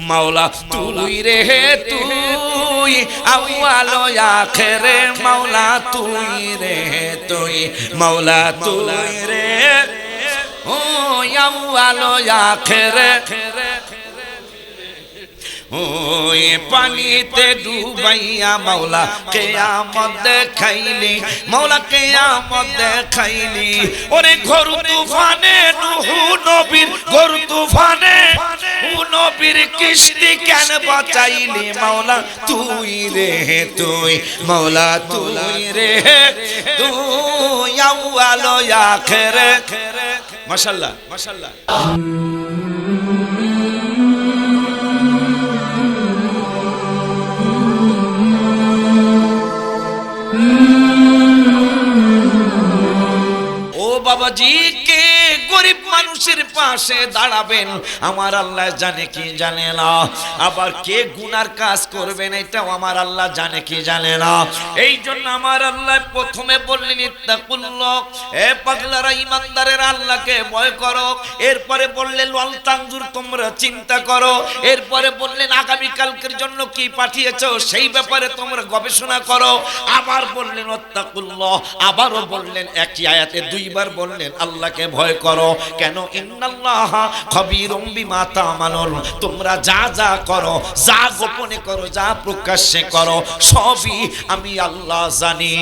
মাওলা তুই রে তুই আউয়াল ও আখিরে মাওলা তুই রে তুই মাওলা তুই রে ও আউয়াল ও আখিরে ওই পানিতে ডুবাইয়া মাওলা কিয়ামত দেখাইলি মাওলা কিয়ামত দেখাইলি ওরে ঘোর তুফানে নূহ নবীর ঘোর তুফানে নবীর কিস্তি কেন বাঁচাইলি মাওলা তুই রে তুই মাওলা তুই রে তুই আউয়াল ও আখিরে মাশাআল্লাহ মাশাআল্লাহ বাবাজি কে গরিব মানুষের পাশে দাঁড়াবেন আমার আল্লাহ জানে কি জানে না আবার কে গুনার কাজ করবেন এটাও আমার আল্লাহ জানে কি জানে না এই জন্য আমার আল্লাহ প্রথমে বললেন ইত্তাকুল্লাহ এ পাগলারা ইমানদারেরা আল্লাহকে ভয় করো এরপরে বললেন ওয়াল তানজুর তোমরা চিন্তা করো এরপরে বললেন আগামী কালকের জন্য কি পাঠিয়েছো সেই ব্যাপারে তোমরা গবেষণা করো আবার বললেন ইত্তাকুল্লাহ আবারও বললেন একই আয়াতে দুইবার বললেন আল্লাহকে ভয় করো কেন ইন্নাল্লাহা খাবীরুম বিমা তা'মালুন তোমরা যা যা করো যা গোপনে করো যা প্রকাশ্যে করো সবই আমি আল্লাহ জানি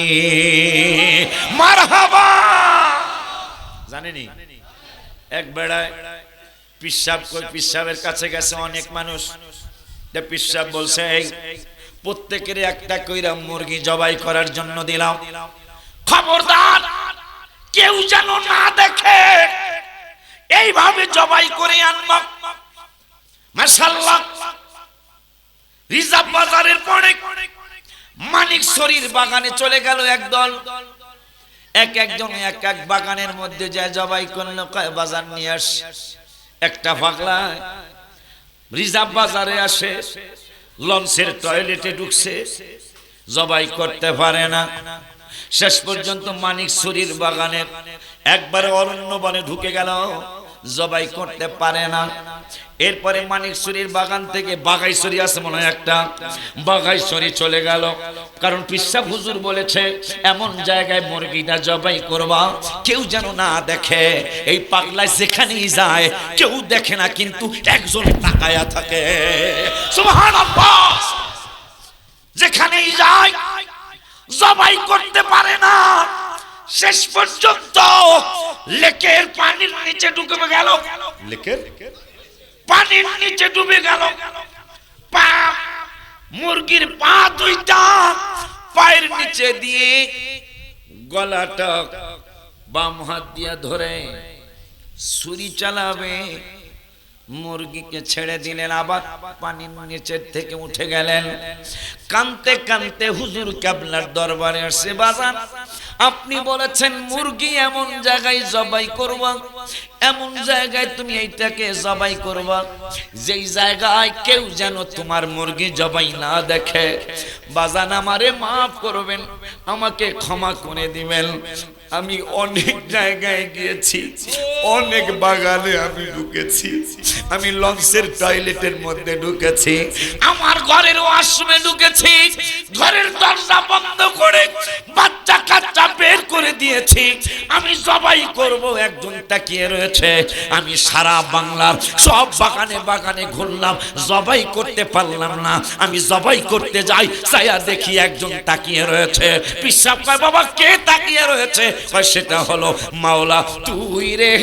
মারহাবা জানেনি এক বেড়ায় পিশাব কই পিশাবের কাছে গেছে অনেক মানুষ যে পিশাব বলছে এই প্রত্যেকের একটা কইরা মুরগি জবাই করার জন্য দিলাম খবরদার কেউ যেন না দেখে এইভাবে জবাই করে আনবা মাশাআল্লাহ রিজার্ভ বাজারের পরে মানিক শরীর বাগানে চলে গেল একদল একজন এক এক বাগানের মধ্যে যায় জবাই করলো কয় বাজার নিয়ে আস একটা পাগলা রিজার্ভ বাজারে আসে লঞ্চের টয়লেটে ঢুকছে জবাই করতে পারে না শেষ পর্যন্ত মানিক শরীর বাগানের একবারে অরণ্য বনে ঢুকে গেল জবাই করতে পারে না এরপরে মানিক শরীর বাগান থেকে বাগাইছড়ি আছে মনে হয় একটা বাগাইছড়ি চলে গেল কারণ পিশাব হুজুর বলেছে এমন জায়গায় মুরগিটা জবাই করবা কেউ যেন না দেখে এই পাগলা যেখানেই যায় কেউ দেখে না কিন্তু একজন তাকায়া থাকে সুবহানাল্লাহ যেখানেই যায় জবাই করতে পারে না শেষ পর্যন্ত লেকের পানির নিচে ডুবে গেল লেকের পানির নিচে ডুবে গেল পা মুরগির পা দুইটা পায়ের নিচে দিয়ে গলাটা বাম হাত দিয়ে ধরে ছুরি চালাবে মুরগিকে ছেড়ে দিলেন আবার পানির নিচের থেকে উঠে গেলেন কানতে কানতে হুজুর কেবলার দরবারে আসে বাজান আপনি বলেছেন মুরগি এমন জায়গায় জবাই করবা এমন জায়গায় তুমি এইটাকে জবাই করবা যেই জায়গায় কেউ যেন তোমার মুরগি জবাই না দেখে বাজান আমারে maaf করবেন আমাকে ক্ষমা করে দিবেন আমি অনেক জায়গায় গিয়েছি অনেক বাগানে আমি ঢুকেছি আমি লঞ্চের টয়লেটের মধ্যে ঢুকেছি আমার ঘরের ওয়াশরুমে ঢুকেছি ঘরের দরজা বন্ধ করে বাচ্চা কাচ্চা বের করে দিয়েছি আমি জবাই করব একজন তাকিয়ে রয়েছে আমি সারা বাংলার সব বাগানে বাগানে ঘুরলাম জবাই করতে পারলাম না আমি জবাই করতে যাই ছায়া দেখি একজন তাকিয়ে রয়েছে পিশাব কয় বাবা কে তাকিয়ে রয়েছে সেটা হলো মাওলা তুই রে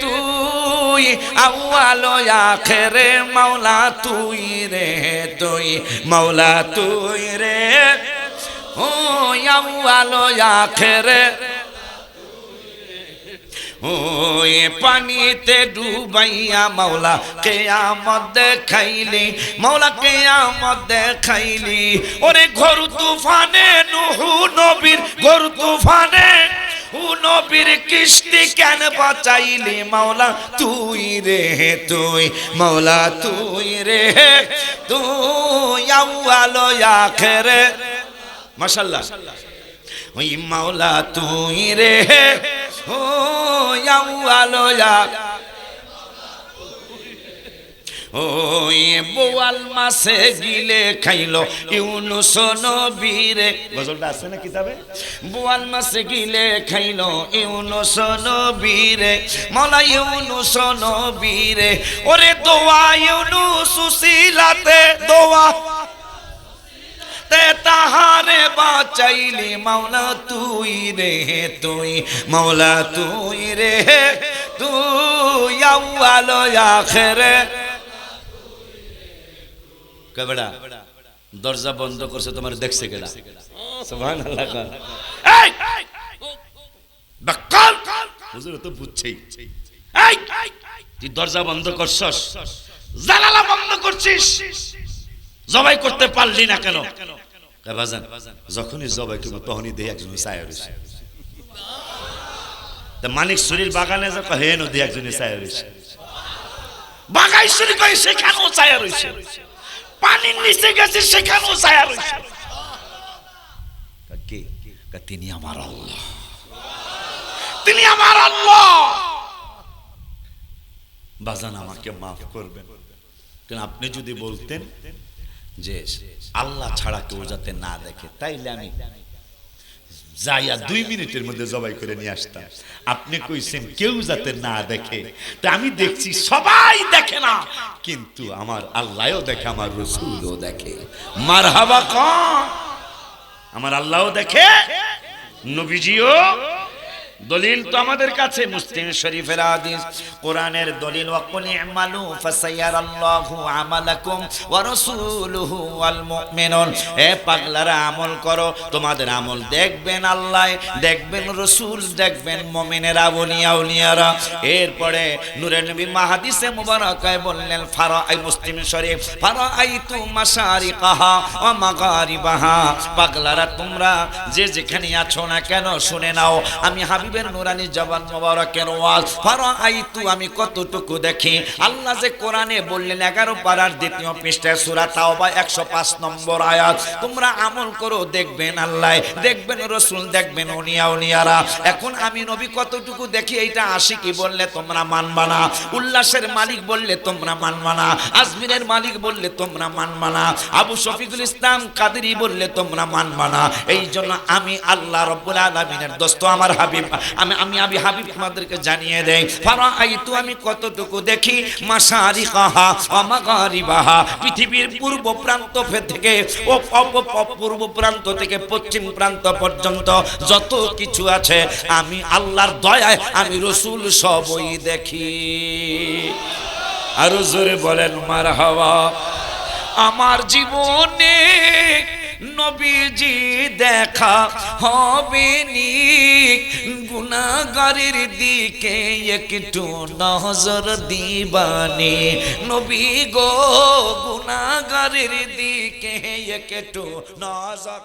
তুই আউয়াল ও আখিরে মাওলা তুই রে তুই মাওলা তুই রে ও আউয়াল ও আখিরে ওই পানিতে ডুবাইয়া মাওলা কিয়ামত দেখাইলি মাওলা কিয়ামত দেখাইলি ওরে ঘোর তুফানে নূহ নবীর ঘোর তুফানে নবীর কিস্তি কেন বাঁচাইলি মাওলা তুই রে তুই মাওলা তুই রে তুই আউয়াল ও আখিরে মাশাআল্লাহ ওই মাওলা তুই রে ও আউয়াল ও ওই বোয়াল মাছে গিলে খাইলো ইউনুস নবীরে, গজলটা আছে না কিতাবে? বোয়াল মাছে গিলে খাইলো ইউনুস নবীরে, মাওলা ইউনুস নবীরে। ওরে দোয়া ইউনুস উসিলাতে দোয়া তে তাহারে বাঁচাইলি মাওলা তুই রে, তুই মাওলা তুই রে, তুই আউয়াল আখিরে। কেবড়া দরজা বন্ধ করছে, তোমার দেখছে কেডা? সুবহানাল্লাহ। এই বকাল হুজুর তো বুঝছেই, এই তুই দরজা বন্ধ করছস, জানালা বন্ধ করছিস, জবাই করতে পারলি না কেন? বাজান যখনই জবাই করবো তখনই দেখি একজন ছায়া রয়েছে। মানিক শরীর বাগানে যা হে নদী একজনের ছায়া রয়েছে, বাগাইশ্বরী কয় সেখানেও ছায়া রয়েছে, পানির নিচে গেছে সেখানেও ছায়া রয়েছে। কে? তিনি আমার আল্লাহ, তিনি আমার আল্লাহ। বাজান আমাকে মাফ করবেন, কারণ আপনি যদি বলতেন যে আল্লাহ ছাড়া কেউ যাতে না দেখে, তাইলে আমি যাইয়া 2 মিনিটের মধ্যে জবাই করে নিয়ে আসতাম। আপনি কইছেন কেউ যাতে না দেখে, তা আমি দেখছি সবাই দেখে না, কিন্তু আমার আল্লাহও দেখে, আমার রাসূলও দেখে। মারহাবা কোন? আমার আল্লাহও দেখে, নবীজিও। দলিল তো আমাদের কাছে মুসলিম শরীফের হাদিস, কোরআনের দলিল, ওয়াকুল ইমালু ফাসায়ারাল্লাহু আমালাকুম ওয়া রাসূলুহু ওয়াল মুমিনুন। এ পাগলারা আমল করো, তোমাদের আমল দেখবেন আল্লাহ, দেখবেন রাসূল, দেখবেন মুমিনেরা, আউলিয়ারা। এরপরে নূরের নবী হাদিসে মুবারাকায় বললেন, ফারাআই, মুসলিম শরীফ, ফারাআইতু মাশারিকাহা ওয়া মাগারিবাহা। পাগলারা তোমরা যে যেখানে আছো না কেন শুনে নাও, আমি হাবিবের নুরানি জবান মোবারকের ওয়াজ ফারাআইতু, আমি কতটুকু দেখি। আল্লাহ যে কোরআনে বললেন 11 পারার 2য় পৃষ্ঠায় সূরা তাওবা 105 নম্বর আয়াত, তোমরা আমল করো, দেখবেন আল্লাহ, দেখবেন রাসূল, দেখবেন আউলিয়ারা। এখন আমি নবী কতটুকু দেখি, এইটা আশিকি বললে তোমরা মানবা না, উল্লাসের মালিক বললে তোমরা মানবা না, আজমিরের মালিক বললে তোমরা মানবা না, আবু শফিকুল ইসলাম কাদেরী বললে তোমরা মানবা না। এই জন্য আমি আল্লাহ রাব্বুল আলামিনের দোস্ত, আমার হাবিব, আমি হাবিব তোমাদেরকে জানিয়ে দেই, ফারাআইতু, আমি কতটুকু দেখি, মাশারিকাহা ওয়া মাগারিবাহা, পৃথিবীর পূর্ব প্রান্ত থেকে ও পূর্ব প্রান্ত থেকে পশ্চিম প্রান্ত পর্যন্ত যত কিছু আছে, আমি আল্লাহর দয়ায়, আমি রাসূল সবই দেখি। আর জোরে বলেন মারহাবা। আমার জীবনে নবীজি দেখা হবে নি, গুনাহগারের দিকে একটু নজর দিবানি, নবী গো গুনাহগারের দিকে একটু নজর।